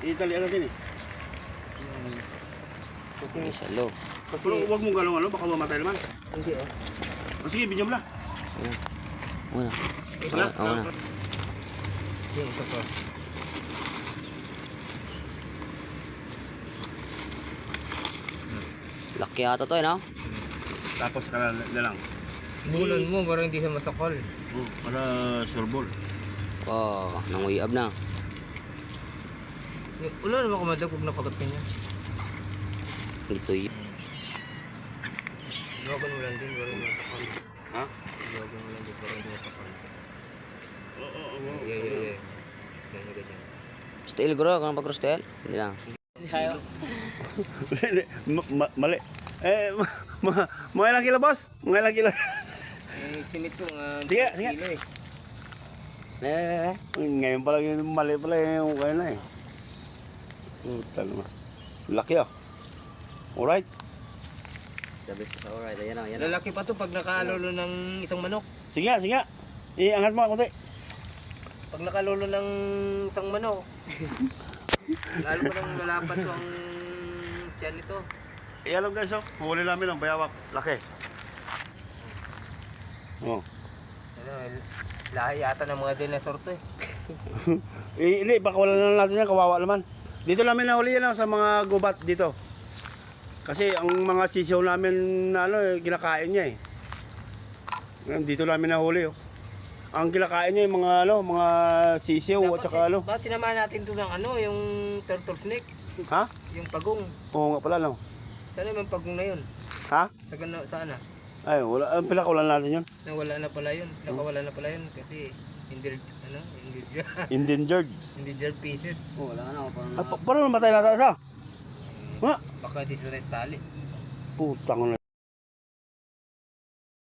Italian natin eh. Hindi sa loob. Pero huwag mong galong baka mamatay naman. Hindi oh. O sige, bigyan mo na. Una. Wala? Una. Yung isa pa. Laki ata to no? Tapos ka na lang. Bulon mo, parang hindi siya masakal. Para surbol. Oh, nanguyab na. Wala naman kumadagog na pagat kanya. Ito yun. Iwagan mo lang din, parang hindi masakal. Ha? Iwagan mo lang din, parang hindi masakal. Oo. Yeah. Ganyan. Steel bro, kung pag-steel? Hindi lang. Mali. Mga ilang kilo, boss? Mga ilang kilo? Estimate ko nga Sige. kilo eh. Ngayon pala yung mali pala yung kaya na eh. Puta naman. Laki ah. Alright. The best ko sa alright. Ayan na. Lalaki pa to pag nakaalolo ng isang manok. Sige nga. Iangat mo ako konti. Pag nakalolo ng isang manok. Lalo pa nang lalapan to ang tiyan nito. Alam guys, oh. Huli namin ang bayawak. Laki. Oh. Lahi yata ng mga dinosaur to eh. Hindi, baka wala na natin yan. Kawawa naman. Dito namin nahuli yan sa mga gubat dito. Kasi ang mga sisiyaw namin na kinakain niya eh. Ngayon, dito namin nahuli oh. Ang kinakain niya yung mga sisiyaw at saka Bakit sinamahan natin to ng yung turtle snake? Ha? Yung pagong. Oo nga pala no. Sana yung pagong na yun? Ha? Saan na? Ay, wala. Ang pinakawalan natin yun. Nawala na pala yun. Nakawala na pala yun kasi Endangered. endangered pieces. Oh, wala na. Paano namatay natin isa? Ha? Baka di sila stali. Putang na.